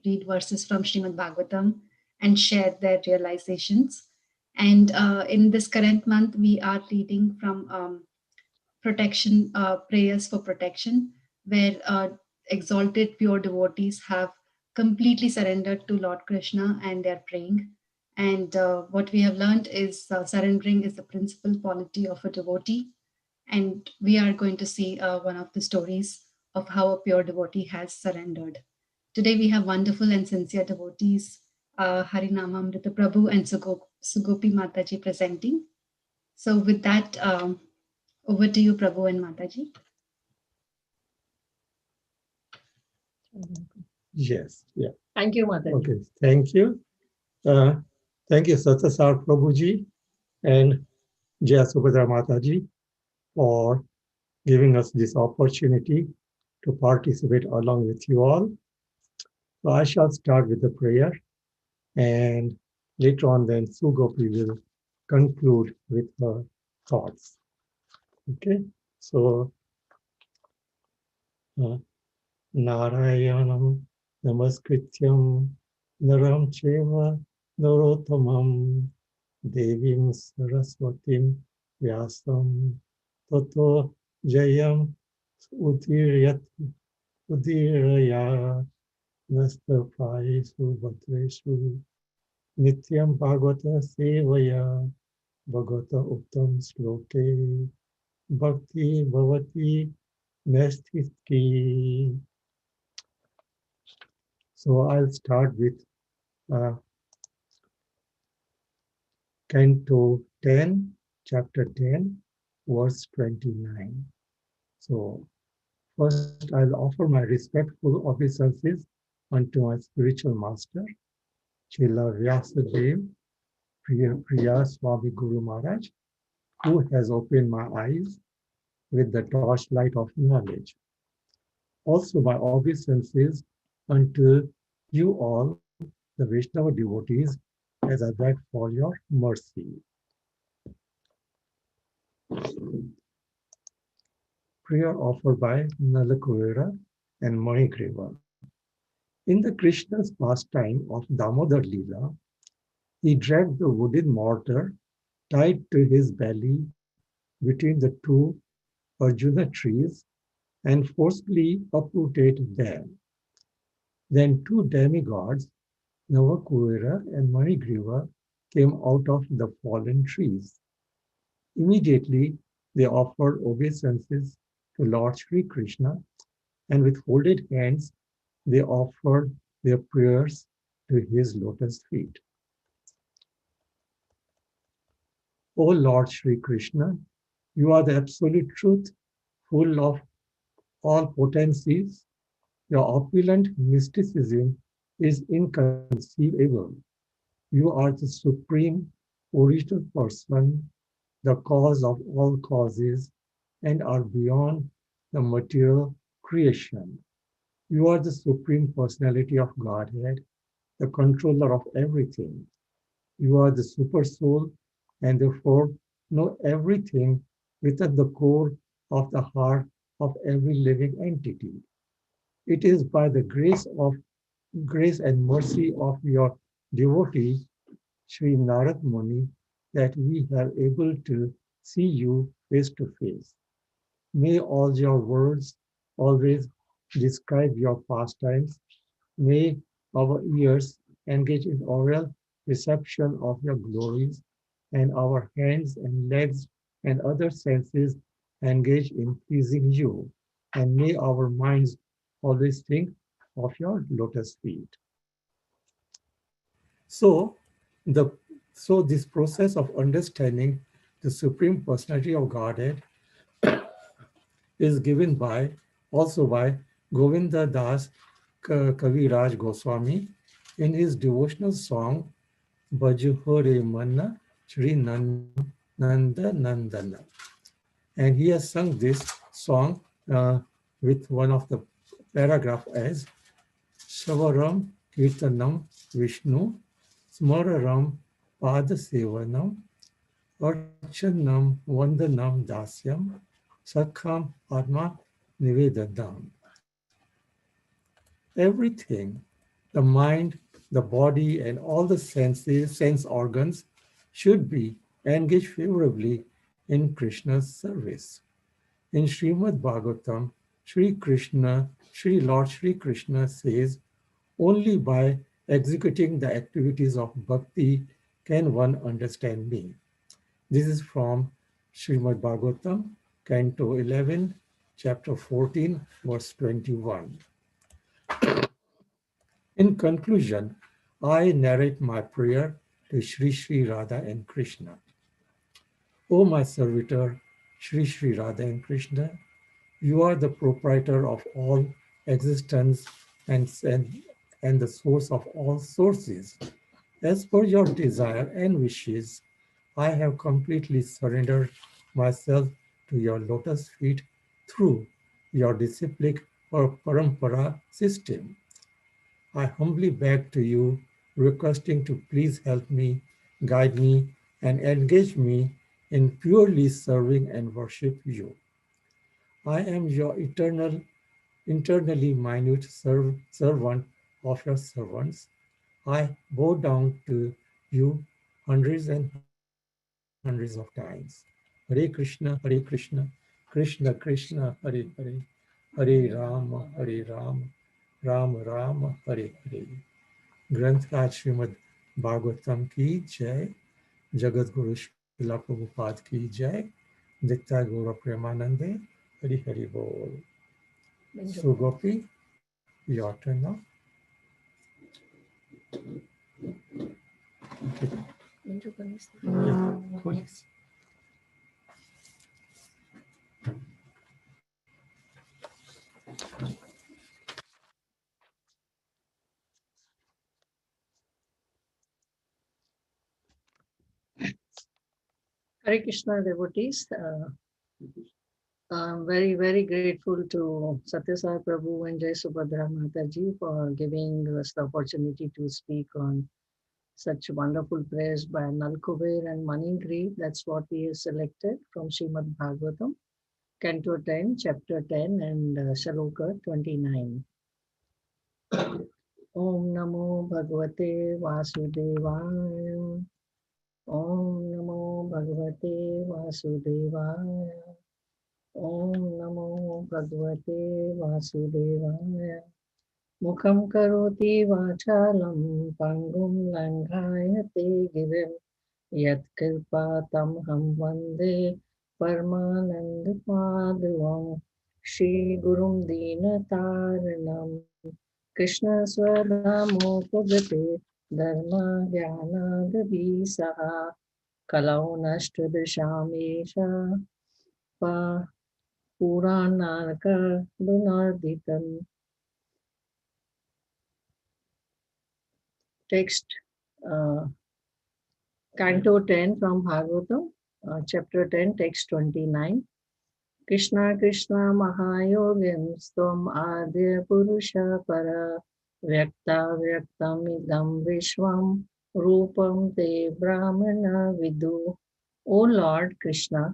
read verses from Srimad Bhagavatam and share their realizations. And in this current month, we are reading from protection, prayers for protection, where exalted pure devotees have completely surrendered to Lord Krishna and they're praying. And what we have learned is surrendering is the principal quality of a devotee. And we are going to see one of the stories of how a pure devotee has surrendered. Today we have wonderful and sincere devotees, Harinamamrita Prabhu and Sugopi Mataji presenting. So with that, over to you, Prabhu and Mataji. Yes, yeah. Thank you, Mataji. Okay, thank you. Thank you, Satasar Prabhuji and Jaya Subhadra Mataji for giving us this opportunity to participate along with you all. So I shall start with the prayer, and later on then Sugopi will conclude with her thoughts. Okay, so Narayanam Namaskrityam Naram Cheva Narottamam Devim Saraswatim Vyasam Tato Jayam Udiraya Nastapaisu Bhatreshu Nityam Bhagavata Sevaya Bhagavata Uttam Sloke Bhakti Bhavati Nastitki. So I'll start with Canto 10, Chapter 10, verse 29. So first I'll offer my respectful obeisances unto my spiritual master, Srila Vyasadeva Priya Swami Guru Maharaj, who has opened my eyes with the torchlight of knowledge. Also my obeisances unto you all, the Vaishnava devotees, as I beg for your mercy. Prayer offered by Nalakuvera and Manigreva. In the Krishna's pastime of Damodar Leela, he dragged the wooden mortar tied to his belly between the two Arjuna trees and forcibly uprooted them. Then two demigods, Navakuvera and Manigriva, came out of the fallen trees. Immediately, they offered obeisances to Lord Sri Krishna, and with folded hands, they offered their prayers to his lotus feet. O Lord Sri Krishna, you are the absolute truth, full of all potencies. Your opulent mysticism is inconceivable. You are the supreme original person, the cause of all causes, and are beyond the material creation. You are the supreme personality of Godhead, the controller of everything. You are the super soul and therefore know everything within the core of the heart of every living entity. It is by the grace and mercy of your devotee, Sri Narad Muni, that we are able to see you face to face. May all your words always describe your pastimes. May our ears engage in oral reception of your glories, and our hands and legs and other senses engage in pleasing you. And may our minds always think of your lotus feet. So, this process of understanding the Supreme Personality of Godhead is given also by Govinda Das Kaviraj Goswami in his devotional song Bajhore Manna Shri Nanda Nandana. And he has sung this song with one of the paragraph as Shavaram Kirtanam Vishnu Smararam Padasevanam Archanam Vandanam Dasyam Sakham Atma Nivedadam. Everything, the The mind, the body, and all the senses, sense organs should be engaged favorably in Krishna's service. In Srimad Bhagavatam, Sri Lord Sri Krishna says, only by executing the activities of bhakti can one understand me. This is from Srimad Bhagavatam, Canto 11, Chapter 14, verse 21. In conclusion, I narrate my prayer to Sri Sri Radha and Krishna. O my servitor, Sri Sri Radha and Krishna, you are the proprietor of all existence and the source of all sources. As per your desire and wishes, I have completely surrendered myself to your lotus feet through your disciplic or parampara system. I humbly beg to you, requesting to please help me, guide me, and engage me in purely serving and worship you. I am your internally minute servant of your servants. I bow down to you hundreds and hundreds of times. Hare Krishna, Hare Krishna, Krishna Krishna, Hare Hare, Hare Rama, Hare Rama, Rama Rama, Hare Hare. ग्रंथ राज श्रीमद् भागवतम की जय, जगत गुरु शिला प्रभुपाद की जय, नित्य गौर प्रेमानंदे, हरि हरि बोल. Sugopi, your turn now. Okay. Yeah, please. Hare Krishna devotees, I'm very, very grateful to Satyasai Prabhu and Jai Subhadra Mataji for giving us the opportunity to speak on such wonderful prayers by Nalkuber and Maningri. That's what we have selected from Srimad Bhagavatam, Canto 10, Chapter 10, and Shaloka 29. Om Namo Bhagavate Vasudevaya. Om Namo Bhagavate Vasudevaya. Om Namo Bhagavate Vasudevaya. Mukham karoti vachalam pangum langhayate girim yat kirpa tam ham vande parmanand padvam Shri Gurum Dina Taranam Krishna Swadamo Pagate Dharma Jnana Saha Kalau Nashtadashamesha Pa Puranarka Lunarditam. Text uh, Canto 10 from Bhagavatam, Chapter 10, Text 29. Krishna Krishna Mahayogam Stam Adya Purusha Para Vyakta Vyaktamidam Vishwam Rupam Te Brahmana Vidu. O Lord Krishna,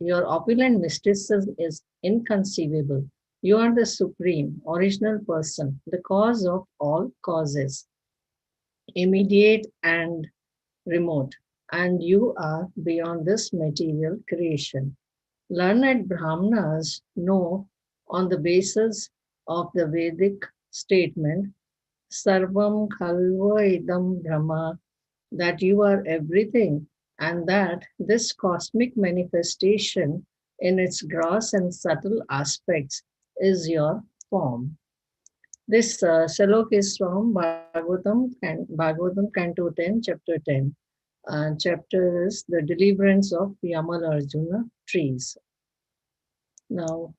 your opulent mysticism is inconceivable. You are the supreme, original person, the cause of all causes, immediate and remote, and you are beyond this material creation. Learned Brahmanas know on the basis of the Vedic statement, Sarvam Khalva Idam Brahma, that you are everything, and that this cosmic manifestation in its gross and subtle aspects is your form. This shalok is from Bhagavatam Canto 10, Chapter 10. Chapter is the deliverance of Yamal Arjuna trees. Now,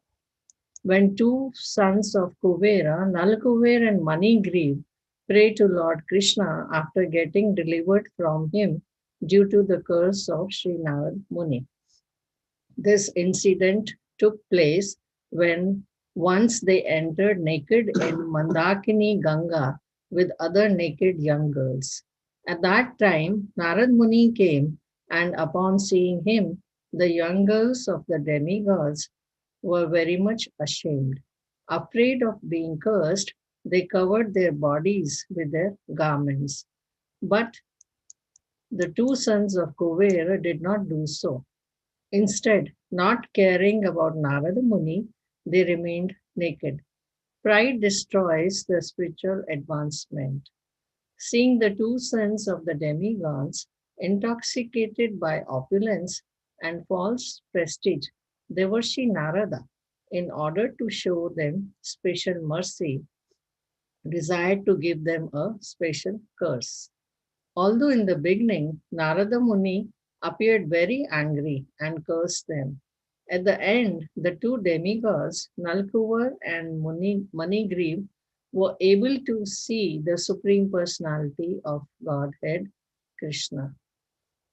when two sons of Kuvera, Nalkuver and Manigriv, prayed to Lord Krishna after getting delivered from him due to the curse of Sri Narad Muni. This incident took place when once they entered naked in Mandakini Ganga with other naked young girls. At that time, Narad Muni came, and upon seeing him, the young girls of the demigods were very much ashamed. Afraid of being cursed, they covered their bodies with their garments. But the two sons of Kuvera did not do so. Instead, not caring about Narada Muni, they remained naked. Pride destroys the spiritual advancement. Seeing the two sons of the demigods intoxicated by opulence and false prestige, Devarshi Narada, in order to show them special mercy, desired to give them a special curse. Although in the beginning Narada Muni appeared very angry and cursed them, at the end the two demigods, Nalkuvar and Manigriv, were able to see the Supreme Personality of Godhead, Krishna,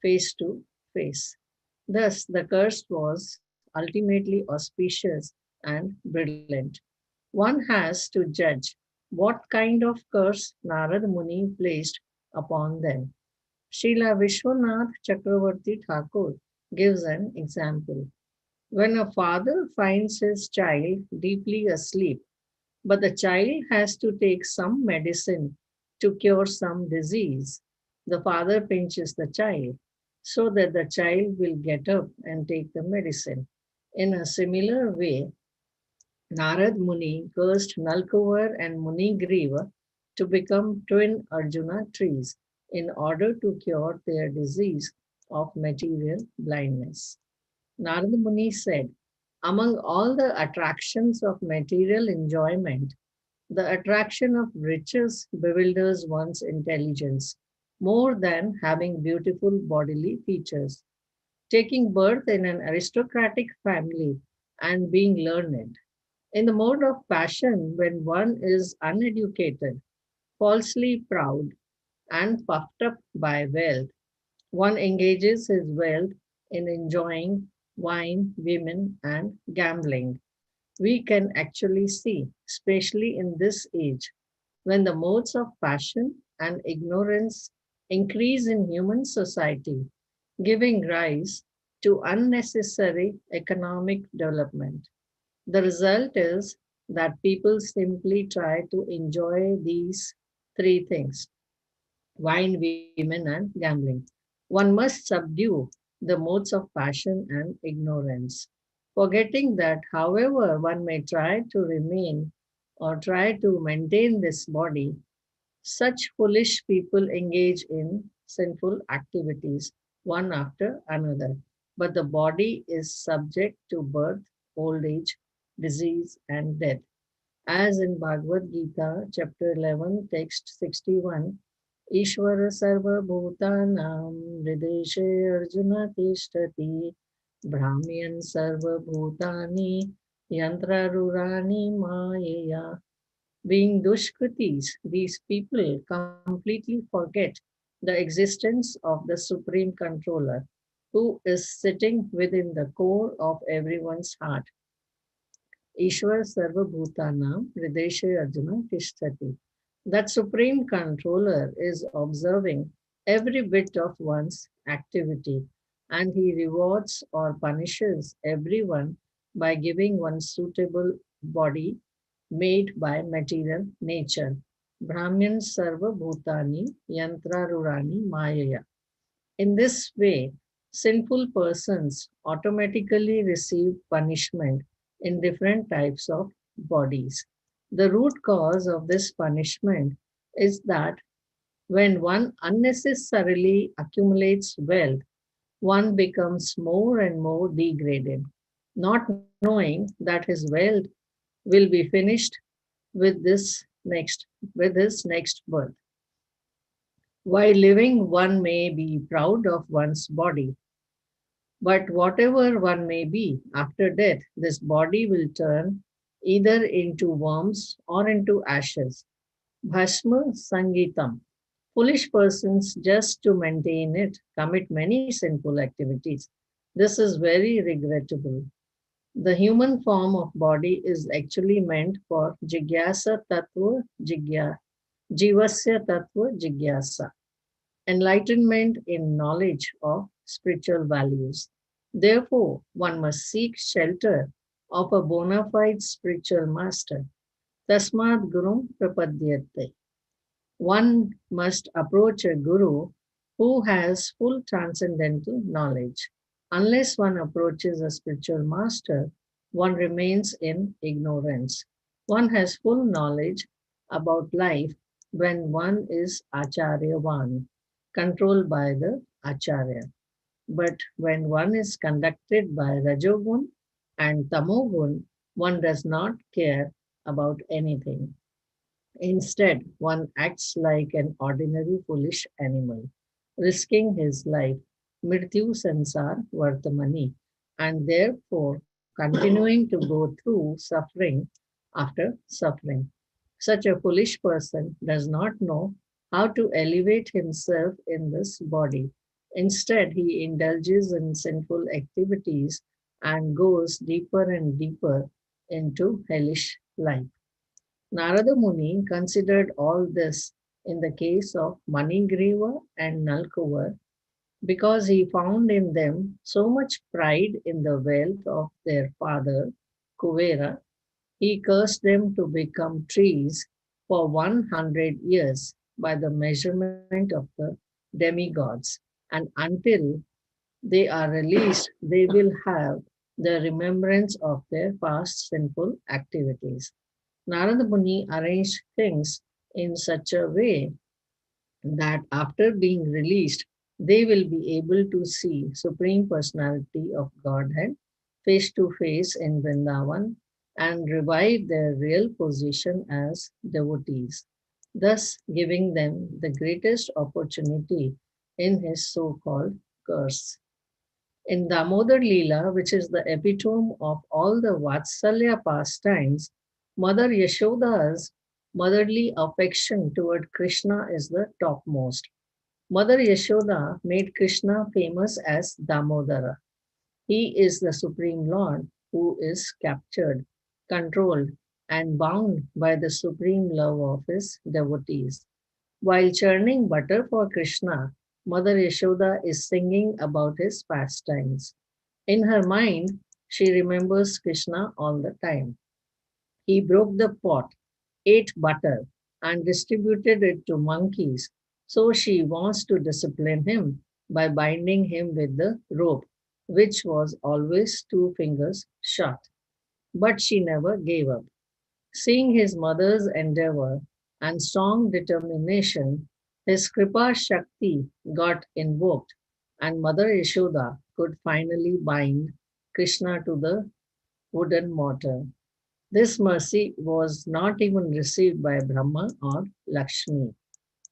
face to face. Thus, the curse was ultimately auspicious and brilliant. One has to judge what kind of curse Narad Muni placed upon them. Srila Vishwanath Chakravarti Thakur gives an example. When a father finds his child deeply asleep, but the child has to take some medicine to cure some disease, the father pinches the child so that the child will get up and take the medicine. In a similar way, Narad Muni cursed Nalkuvar and Munigriva to become twin Arjuna trees in order to cure their disease of material blindness. Narada Muni said, among all the attractions of material enjoyment, the attraction of riches bewilders one's intelligence more than having beautiful bodily features. Taking birth in an aristocratic family and being learned. In the mode of passion, when one is uneducated, falsely proud, and puffed up by wealth, one engages his wealth in enjoying wine, women, and gambling. We can actually see, especially in this age, when the modes of passion and ignorance increase in human society, giving rise to unnecessary economic development. The result is that people simply try to enjoy these three things: wine, women, and gambling. One must subdue the modes of passion and ignorance, forgetting that, however, one may try to remain or try to maintain this body, such foolish people engage in sinful activities one after another. But the body is subject to birth, old age, disease, and death. As in Bhagavad Gita, chapter 11, text 61, Ishvara sarva bhutanam hrideshe arjuna tishtati brahmyan sarva bhutani yantra rurani mayaya. Being dushkritis, these people completely forget the existence of the Supreme Controller, who is sitting within the core of everyone's heart. Ishwar Sarva Bhutanam Hrideshe Arjuna Tishtati. That Supreme Controller is observing every bit of one's activity, and he rewards or punishes everyone by giving one suitable body made by material nature. Brahmin Sarva Bhutani Yantra Rurani Mayaya. In this way, sinful persons automatically receive punishment in different types of bodies. The root cause of this punishment is that when one unnecessarily accumulates wealth, one becomes more and more degraded, not knowing that his wealth will be finished with this next with his next birth. While living, one may be proud of one's body, but whatever one may be, after death, this body will turn either into worms or into ashes. Bhasma Sangitam. Foolish persons, just to maintain it, commit many sinful activities. This is very regrettable. The human form of body is actually meant for Jigyasa Tattva Jivasya Tattva Jigyasa, enlightenment in knowledge of spiritual values. Therefore, one must seek shelter of a bona fide spiritual master. Tasmad Guru Prapadyate. One must approach a guru who has full transcendental knowledge. Unless one approaches a spiritual master, one remains in ignorance. One has full knowledge about life when one is Acharyavan, controlled by the Acharya. But when one is conducted by Rajogun and Tamogun, one does not care about anything. Instead, one acts like an ordinary foolish animal, risking his life, mrityu sansar vartamani, and therefore continuing to go through suffering after suffering. Such a foolish person does not know how to elevate himself in this body. Instead, he indulges in sinful activities and goes deeper and deeper into hellish life. Narada Muni considered all this in the case of Manigriva and Nalkuvar because he found in them so much pride in the wealth of their father, Kuvera. He cursed them to become trees for 100 years by the measurement of the demigods, and until they are released, they will have the remembrance of their past sinful activities. Narada Muni arranged things in such a way that after being released, they will be able to see Supreme Personality of Godhead face to face in Vrindavan and revive their real position as devotees, thus giving them the greatest opportunity in his so called curse. In Damodar Leela, which is the epitome of all the Vatsalya pastimes, Mother Yashoda's motherly affection toward Krishna is the topmost. Mother Yashoda made Krishna famous as Damodara. He is the Supreme Lord who is captured, controlled, and bound by the supreme love of his devotees. While churning butter for Krishna, Mother Yashoda is singing about his pastimes. In her mind, she remembers Krishna all the time. He broke the pot, ate butter, and distributed it to monkeys, so she wants to discipline him by binding him with the rope, which was always 2 fingers short. But she never gave up. Seeing his mother's endeavor and strong determination, his Kripa Shakti got invoked, and Mother Yashoda could finally bind Krishna to the wooden mortar. This mercy was not even received by Brahma or Lakshmi.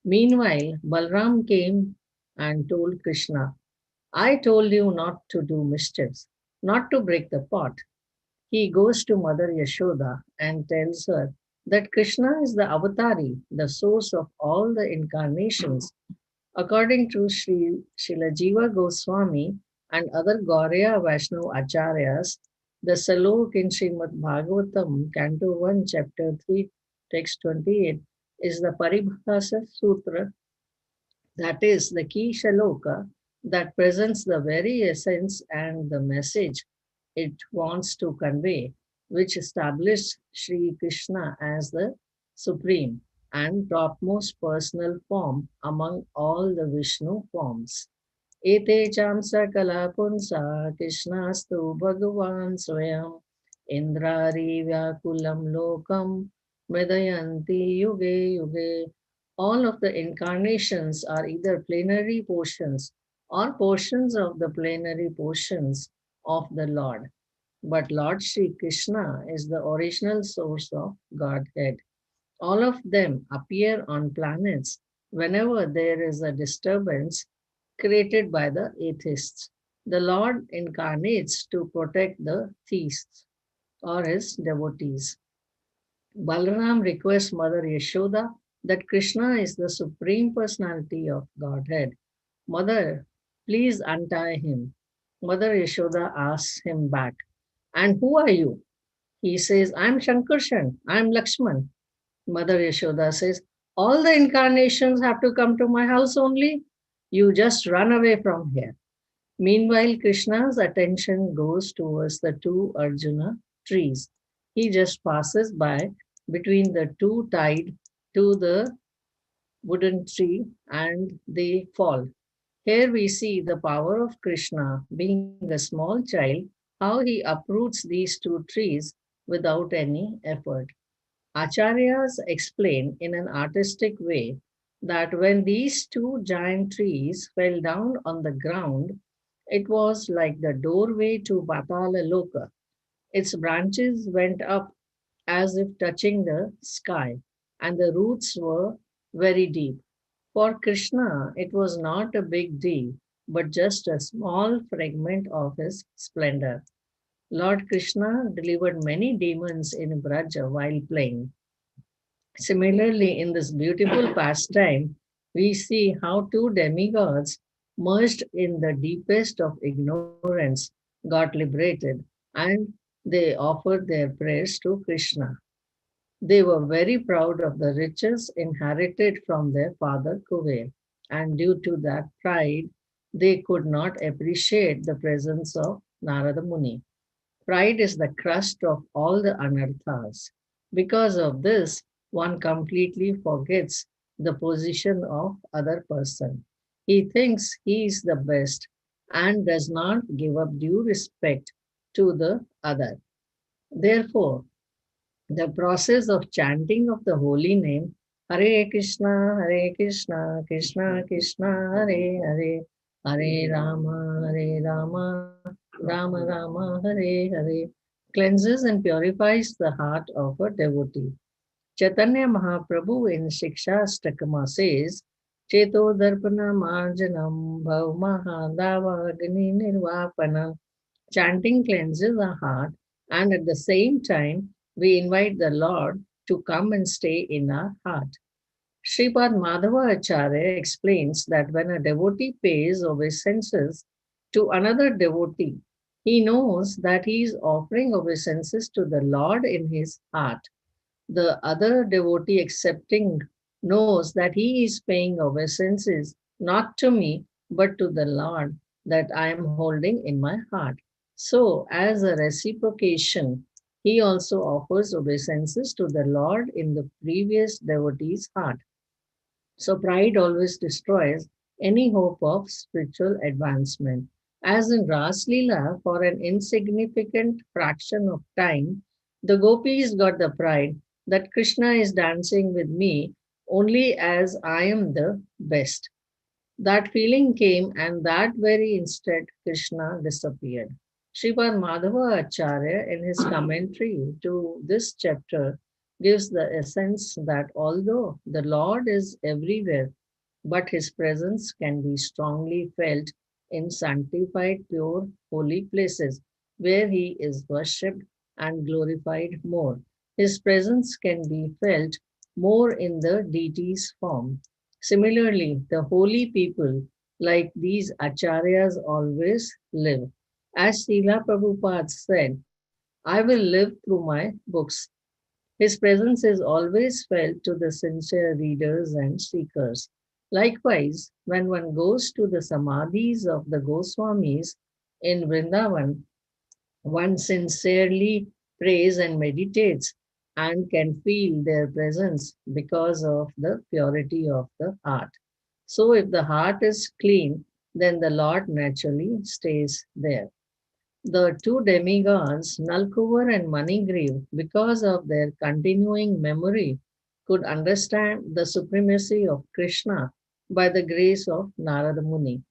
Meanwhile, Balram came and told Krishna, I told you not to do mischiefs, not to break the pot. He goes to Mother Yashoda and tells her that Krishna is the avatari, the source of all the incarnations. According to Srila Jiva Goswami and other Gauriya Vaishnava Acharyas, the Salok in Srimad Bhagavatam, Canto 1, Chapter 3, Text 28, is the Paribhasa Sutra, that is, the key shaloka that presents the very essence and the message it wants to convey, which established Sri Krishna as the supreme and topmost personal form among all the Vishnu forms. Ete chamsa kala punsa Krishnastu Bhagavan Swayam Indrari Vyakulam Lokam Medayanti Yuge Yuge. All of the incarnations are either plenary portions or portions of the plenary portions of the Lord. But Lord Sri Krishna is the original source of Godhead. All of them appear on planets whenever there is a disturbance created by the atheists. The Lord incarnates to protect the theists or his devotees. Balaram requests Mother Yashoda that Krishna is the supreme personality of Godhead. Mother, please untie him. Mother Yashoda asks him back, and who are you? He says, I'm Shankarshan, I'm Lakshman. Mother Yashoda says, all the incarnations have to come to my house only. You just run away from here. Meanwhile, Krishna's attention goes towards the two Arjuna trees. He just passes by between the two tied to the wooden tree and they fall. Here we see the power of Krishna being a small child, how he uproots these two trees without any effort. Acharyas explain in an artistic way that when these two giant trees fell down on the ground, it was like the doorway to Patala Loka. Its branches went up as if touching the sky, and the roots were very deep. For Krishna, it was not a big deal, but just a small fragment of his splendor. Lord Krishna delivered many demons in Braja while playing. Similarly, in this beautiful pastime, we see how two demigods, merged in the deepest of ignorance, got liberated and they offered their prayers to Krishna. They were very proud of the riches inherited from their father Kuber, and due to that pride, they could not appreciate the presence of Narada Muni. Pride is the crust of all the anarthas. Because of this, one completely forgets the position of other person. He thinks he is the best and does not give up due respect to the other. Therefore, the process of chanting of the holy name Hare Krishna, Krishna Krishna, Hare Hare, Hare Rama, Rama Rama, Hare Hare, cleanses and purifies the heart of a devotee. Chaitanya Mahaprabhu in Shiksha Stakama says, Cheto Darpana Marjanam Bhav Mahadava Agni Nirvapana. Chanting cleanses the heart, and at the same time, we invite the Lord to come and stay in our heart. Sripad Madhava Acharya explains that when a devotee pays obeisances to another devotee, he knows that he is offering obeisances to the Lord in his heart. The other devotee accepting knows that he is paying obeisances not to me, but to the Lord that I am holding in my heart. So, as a reciprocation, he also offers obeisances to the Lord in the previous devotee's heart. So, pride always destroys any hope of spiritual advancement. As in Ras Leela, for an insignificant fraction of time, the gopis got the pride that Krishna is dancing with me only as I am the best. That feeling came, and that very instant Krishna disappeared. Sripad Madhava Acharya, in his commentary to this chapter, gives the essence that although the Lord is everywhere, but his presence can be strongly felt in sanctified, pure, holy places where he is worshipped and glorified more. His presence can be felt more in the deity's form. Similarly, the holy people like these acharyas always live. As Srila Prabhupada said, I will live through my books. His presence is always felt to the sincere readers and seekers. Likewise, when one goes to the samadhis of the Goswamis in Vrindavan, one sincerely prays and meditates and can feel their presence because of the purity of the heart. So, if the heart is clean, then the Lord naturally stays there. The two demigods, Nalkuvar and Manigriv, because of their continuing memory, could understand the supremacy of Krishna by the grace of Narada Muni.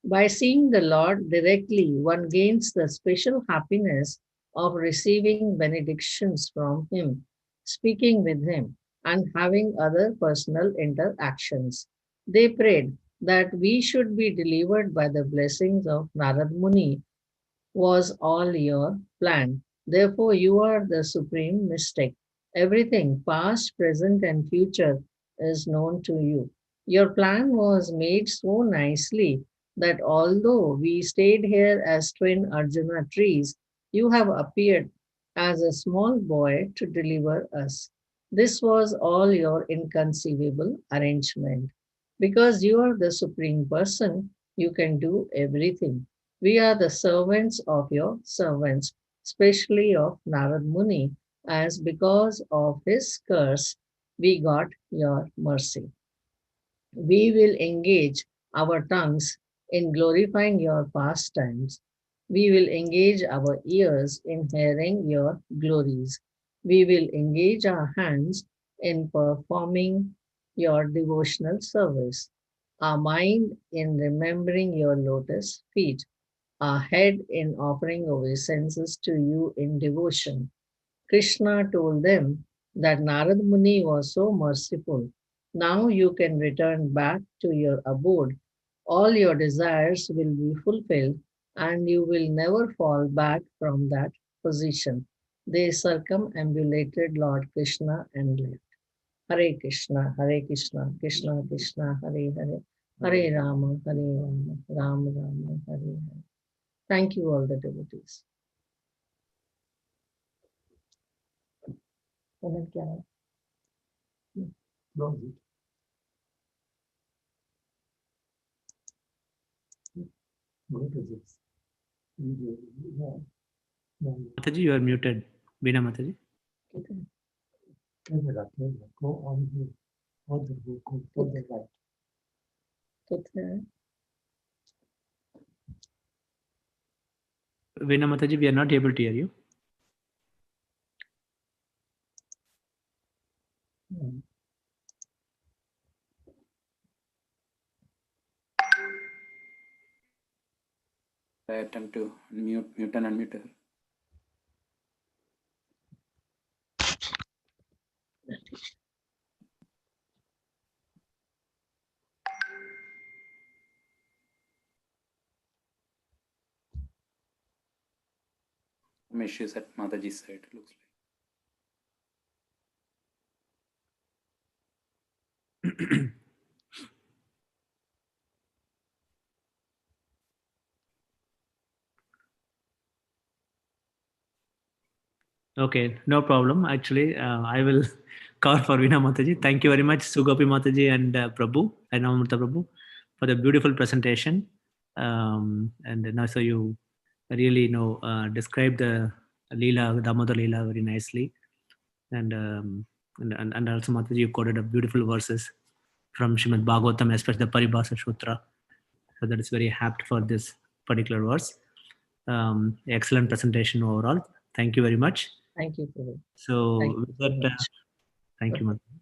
By seeing the Lord directly, one gains the special happiness of receiving benedictions from Him, speaking with Him, and having other personal interactions. They prayed that we should be delivered by the blessings of Narad Muni was all your plan. Therefore, you are the supreme mystic. Everything, past, present, and future, is known to you. Your plan was made so nicely that although we stayed here as twin Arjuna trees, you have appeared as a small boy to deliver us. This was all your inconceivable arrangement. Because you are the supreme person, you can do everything. We are the servants of your servants, especially of Narad Muni, as because of his curse we got your mercy. We will engage our tongues in glorifying your pastimes. We will engage our ears in hearing your glories. We will engage our hands in performing your devotional service, our mind in remembering your lotus feet, our head in offering obeisances to you in devotion. Krishna told them that Narad Muni was so merciful. Now you can return back to your abode. All your desires will be fulfilled and you will never fall back from that position. They circumambulated Lord Krishna and left. Hare Krishna, Hare Krishna, Krishna Krishna, Hare Hare, Hare Rama, Hare Rama, Rama Rama, Hare Hare. Thank you, all the devotees. Comment क्या है? Close it. Go to this. Yeah. Mataji, you are muted. Veena Mataji. Go on here. Go for the right. कितने हैं? Veena Mataji, we are not able to hear you. I attempt to mute and unmute her. Some issues at Mataji's side, it looks like. Okay, no problem. Actually, I will cover for Veena Mataji. Thank you very much, Sugopi Mataji and Prabhu, Harinamamrita Prabhu, for the beautiful presentation. And also you really described the Leela, Damodar Leela very nicely. And also Mataji, you quoted a beautiful verses from Srimad Bhagavatam, especially the Paribhasa Sutra. So that is very apt for this particular verse. Excellent presentation overall. Thank you very much. Thank you, Prabhu. So Thank you with so that, much. thank you, Mataji.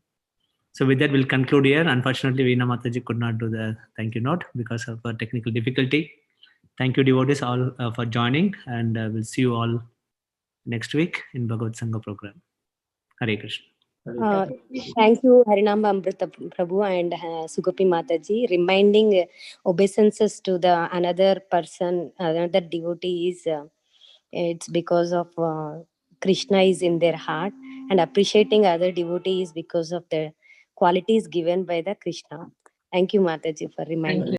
So with that, we'll conclude here. Unfortunately, Veena Mataji could not do the thank you note because of a technical difficulty. Thank you, devotees, all for joining, and we'll see you all next week in BhagavatSanga program. Hare Krishna. Thank you, Harinamamrita Prabhu and Sugopi Mataji, reminding obeisances to the another person, another devotee is it's because of Krishna is in their heart, and appreciating other devotees because of the qualities given by the Krishna. Thank you, Mataji, for reminding.